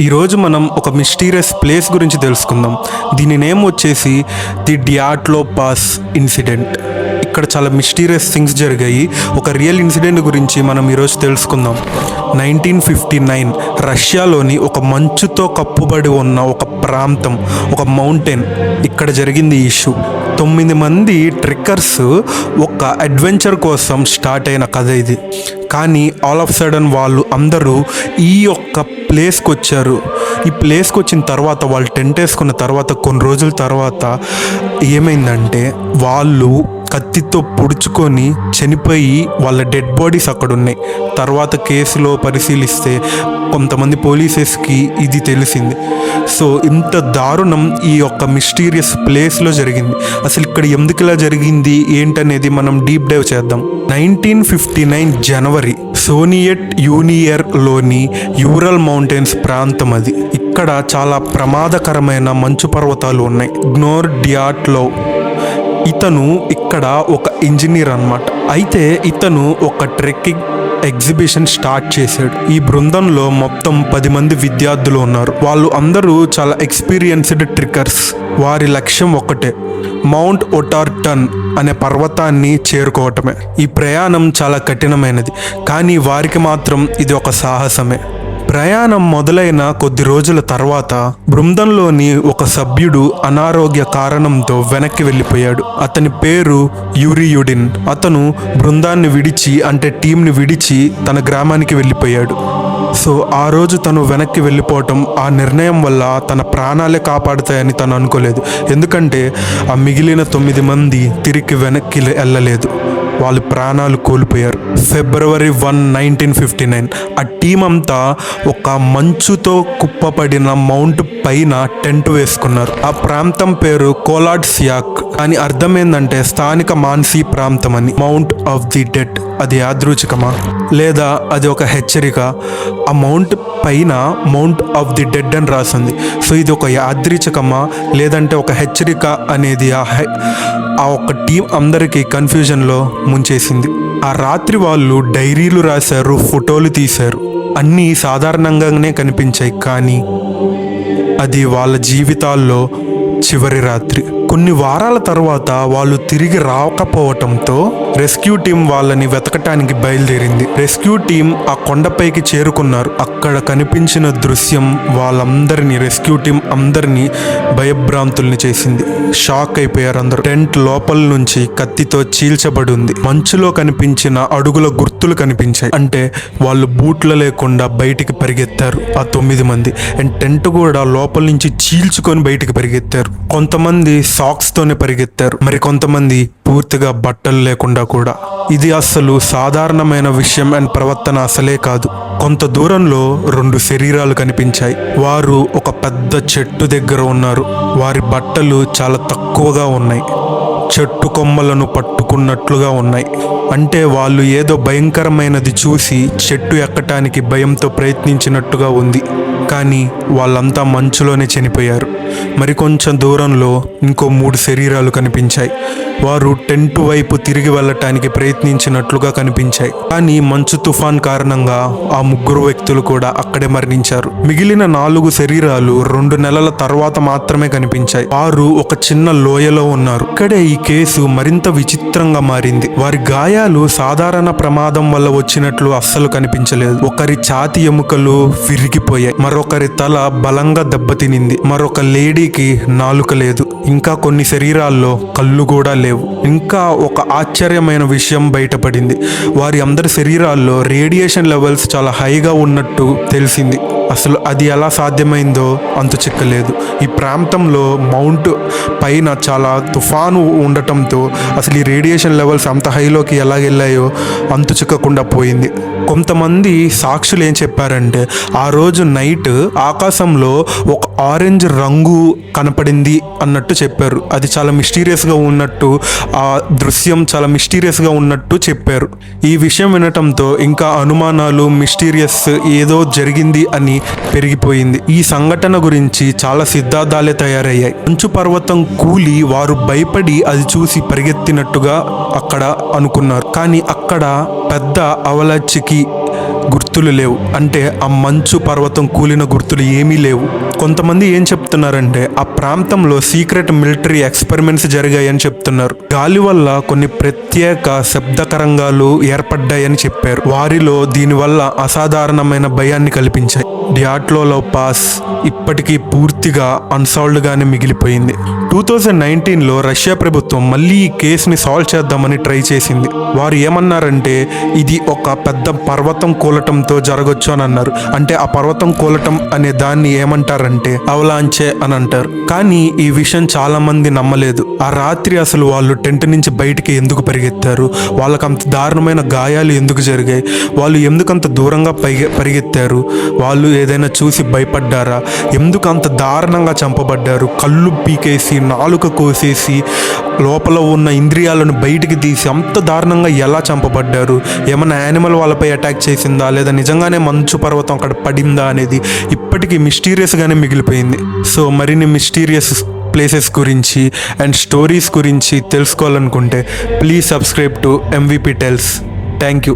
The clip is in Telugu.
ఈరోజు మనం ఒక మిస్టీరియస్ ప్లేస్ గురించి తెలుసుకుందాం. దీని నేమ్ వచ్చేసి ది డియాట్లో పాస్ ఇన్సిడెంట్. ఇక్కడ చాలా మిస్టీరియస్ థింగ్స్ జరిగాయి. ఒక రియల్ ఇన్సిడెంట్ గురించి మనం ఈరోజు తెలుసుకుందాం. 1959 రష్యాలోని ఒక మంచుతో కప్పుబడి ఉన్న ఒక ప్రాంతం, ఒక మౌంటైన్, ఇక్కడ జరిగింది ఈ ఇష్యూ. 9 మంది ట్రెక్కర్స్ ఒక అడ్వెంచర్ కోసం స్టార్ట్ అయిన కథ ఇది. కానీ ఆల్ ఆఫ్ సడన్ వాళ్ళు అందరూ ఈ యొక్క ప్లేస్కి వచ్చారు. ఈ ప్లేస్కి వచ్చిన తర్వాత వాళ్ళు టెంట్ వేసుకున్న తర్వాత కొన్ని రోజుల తర్వాత ఏమైందంటే వాళ్ళు కత్తితో పొడుచుకొని చనిపోయి వాళ్ళ డెడ్ బాడీస్ అక్కడ ఉన్నాయి. తర్వాత కేసులో పరిశీలిస్తే కొంతమంది పోలీసెస్కి ఇది తెలిసింది. సో ఇంత దారుణం ఈ యొక్క మిస్టీరియస్ ప్లేస్లో జరిగింది. అసలు ఇక్కడ ఎందుకు ఇలా జరిగింది ఏంటనేది మనం డీప్ డైవ్ చేద్దాం. 1959 జనవరి సోవియట్ యూనియన్లోని యూరల్ మౌంటైన్స్ ప్రాంతం అది. ఇక్కడ చాలా ప్రమాదకరమైన మంచు పర్వతాలు ఉన్నాయి. గ్నోర్ డియాట్లో ఇతను ఇక్కడ ఒక ఇంజనీర్ అన్నమాట. అయితే ఇతను ఒక ట్రెక్కింగ్ ఎగ్జిబిషన్ స్టార్ట్ చేశాడు. ఈ బృందంలో మొత్తం 10 మంది విద్యార్థులు ఉన్నారు. వాళ్ళు అందరూ చాలా ఎక్స్పీరియన్స్డ్ ట్రెక్కర్స్. వారి లక్ష్యం ఒకటే, మౌంట్ ఒటార్టన్ అనే పర్వతాన్ని చేరుకోవటమే. ఈ ప్రయాణం చాలా కఠినమైనది, కానీ వారికి మాత్రం ఇది ఒక సాహసమే. ప్రయాణం మొదలైన కొద్ది రోజుల తర్వాత బృందంలోని ఒక సభ్యుడు అనారోగ్య కారణంతో వెనక్కి వెళ్ళిపోయాడు. అతని పేరు యూరియుడిన్. అతను బృందాన్ని విడిచి, అంటే టీంని విడిచి తన గ్రామానికి వెళ్ళిపోయాడు. సో ఆ రోజు తను వెనక్కి వెళ్ళిపోవటం, ఆ నిర్ణయం వల్ల తన ప్రాణాలే కాపాడుతాయని తను అనుకోలేదు. ఎందుకంటే ఆ మిగిలిన 9 మంది తిరిగి వెనక్కి వెళ్ళలేదు. వాళ్ళు ప్రాణాలు కోల్పోయారు. ఫిబ్రవరి 1, 1959 ఆ టీం అంతా ఒక మంచుతో కుప్పపడిన మౌంట్ పైన టెంట్ వేసుకున్నారు. ఆ ప్రాంతం పేరు కోలాడ్సియాక్. అని అర్థం ఏంటంటే స్థానిక మాన్సీ ప్రాంతం అని. మౌంట్ ఆఫ్ ది డెడ్ అది యాదృచ్ఛికమా లేదా అది ఒక హెచ్చరిక? ఆ మౌంట్ పైన మౌంట్ ఆఫ్ ది డెడ్ అని రాసింది. సో ఇది ఒక యాదృచ్ఛికమా లేదంటే ఒక హెచ్చరిక అనేది ఆ ఒక్క టీం అందరికీ కన్ఫ్యూజన్లో ముంచేసింది. ఆ రాత్రి వాళ్ళు డైరీలు రాశారు, ఫోటోలు తీశారు. అన్నీ సాధారణంగానే కనిపించాయి, కానీ అది వాళ్ళ జీవితాల్లో చివరి రాత్రి. కొన్ని వారాల తర్వాత వాళ్ళు తిరిగి రాకపోవటంతో రెస్క్యూ టీం వాళ్ళని వెతకటానికి బయలుదేరింది. రెస్క్యూ టీం ఆ కొండపైకి చేరుకున్నారు. అక్కడ కనిపించిన దృశ్యం వాళ్ళందరినీ, రెస్క్యూ టీం అందరినీ భయభ్రాంతుల్ని చేసింది. షాక్ అయిపోయారు అందరూ. టెంట్ లోపల నుంచి కత్తితో చీల్చబడి ఉంది. మంచులో కనిపించిన అడుగుల గుర్తులు కనిపించాయి. అంటే వాళ్ళు బూట్లు లేకుండా బయటికి పరిగెత్తారు ఆ 9 మంది. అండ్ టెంట్ కూడా లోపల నుంచి చీల్చుకొని బయటికి పరిగెత్తారు. కొంతమంది సాక్స్ తోనే పరిగెత్తారు, మరి కొంతమంది పూర్తిగా బట్టలు లేకుండా కూడా. ఇది అసలు సాధారణమైన విషయం అండ్ ప్రవర్తన అసలే కాదు. కొంత దూరంలో 2 శరీరాలు కనిపించాయి. వారు ఒక పెద్ద చెట్టు దగ్గర ఉన్నారు. వారి బట్టలు చాలా తక్కువగా ఉన్నాయి, చెట్టు కొమ్మలను పట్టుకున్నట్లుగా ఉన్నాయి. అంటే వాళ్ళు ఏదో భయంకరమైనది చూసి చెట్టు ఎక్కటానికి భయంతో ప్రయత్నించినట్టుగా ఉంది. కానీ వాళ్ళంతా మంచులోనే చనిపోయారు. మరి కొంచెం దూరంలో ఇంకో 3 శరీరాలు కనిపించాయి. వారు టెంట్ వైపు తిరిగి వెళ్ళటానికి ప్రయత్నించినట్లుగా కనిపించాయి. కానీ మంచు తుఫాన్ కారణంగా ఆ 3 వ్యక్తులు కూడా అక్కడే మరణించారు. మిగిలిన 4 శరీరాలు 2 నెలల తర్వాత మాత్రమే కనిపించాయి. వారు ఒక చిన్న లోయలో ఉన్నారు. ఇక్కడే ఈ కేసు మరింత విచిత్రంగా మారింది. వారి గాయాలు సాధారణ ప్రమాదం వల్ల వచ్చినట్లు అస్సలు కనిపించలేదు. ఒకరి ఛాతి ఎముకలు విరిగిపోయాయి, మరొకరి తల బలంగా దెబ్బతినింది, మరొక లేడీకి నాలుక లేదు, ఇంకా కొన్ని శరీరాల్లో కళ్ళు కూడా లేవు. ఇంకా ఒక ఆశ్చర్యమైన విషయం బయటపడింది. వారి అందరి శరీరాల్లో రేడియేషన్ లెవెల్స్ చాలా హైగా ఉన్నట్టు తెలిసింది. అసలు అది ఎలా సాధ్యమైందో అంతు చిక్కలేదు. ఈ ప్రాంతంలో మౌంట్ పైన చాలా తుఫాను ఉండటంతో అసలు ఈ రేడియేషన్ లెవెల్స్ అంత హైలోకి ఎలా వెళ్ళాయో అంతు చిక్కకుండా పోయింది. కొంతమంది సాక్షులు ఏం చెప్పారంటే ఆ రోజు నైట్ ఆకాశంలో ఒక ఆరెంజ్ రంగు కనపడింది అన్నట్టు చెప్పారు. అది చాలా మిస్టీరియస్గా ఉన్నట్టు, ఆ దృశ్యం చాలా మిస్టీరియస్గా ఉన్నట్టు చెప్పారు. ఈ విషయం వినటంతో ఇంకా అనుమానాలు, మిస్టీరియస్ ఏదో జరిగింది అని పెరిగిపోయింది. ఈ సంఘటన గురించి చాలా సిద్ధాంతాలే తయారయ్యాయి. మంచు పర్వతం కూలి వారు భయపడి అది చూసి పరిగెత్తినట్టుగా అక్కడ అనుకున్నారు. కానీ అక్కడ పెద్ద అవలచ్చికి గుర్తు గుర్తులు లేవు. అంటే ఆ మంచు పర్వతం కూలిన గుర్తులు ఏమీ లేవు. కొంతమంది ఏం చెప్తున్నారంటే ఆ ప్రాంతంలో సీక్రెట్ మిలిటరీ ఎక్స్పెరిమెంట్స్ జరిగాయని చెప్తున్నారు. గాలి వల్ల కొన్ని ప్రత్యేక శబ్ద తరంగాలు ఏర్పడ్డాయని చెప్పారు. వారిలో దీనివల్ల అసాధారణమైన భయాన్ని కల్పించాయి. డియాట్లో పాస్ ఇప్పటికీ పూర్తిగా అన్సాల్వ్డ్ గానే మిగిలిపోయింది. 2019లో రష్యా ప్రభుత్వం మళ్ళీ ఈ కేసుని సాల్వ్ చేద్దామని ట్రై చేసింది. వారు ఏమన్నారంటే ఇది ఒక పెద్ద పర్వతం కూలటంతో జరగచ్చు అని అన్నారు. అంటే ఆ పర్వతం కూలటం అనే దాన్ని ఏమంటారంటే అవలాంచే అని అంటారు. కానీ ఈ విషయం చాలా మంది నమ్మలేదు. ఆ రాత్రి అసలు వాళ్ళు టెంట్ నుంచి బయటికి ఎందుకు పరిగెత్తారు, వాళ్ళకి అంత దారుణమైన గాయాలు ఎందుకు జరిగాయి, వాళ్ళు ఎందుకంత దూరంగా పరిగెత్తారు, వాళ్ళు ఏదైనా చూసి భయపడ్డారా, ఎందుకు అంత దారుణంగా చంపబడ్డారు, కళ్ళు పీకేసి నాలుక కోసేసి లోపల ఉన్న ఇంద్రియాలను బయటికి తీసి అంత దారుణంగా ఎలా చంపబడ్డారు, ఏమైనా యానిమల్ వాళ్ళపై అటాక్ చేసిందా లేదా నిజంగానే మంచు పర్వతం అక్కడ పడిందా అనేది ఇప్పటికీ మిస్టీరియస్గానే మిగిలిపోయింది. సో మరిన్ని మిస్టీరియస్ ప్లేసెస్ గురించి అండ్ స్టోరీస్ గురించి తెలుసుకోవాలనుకుంటే please subscribe to MVP Tales. Thank you.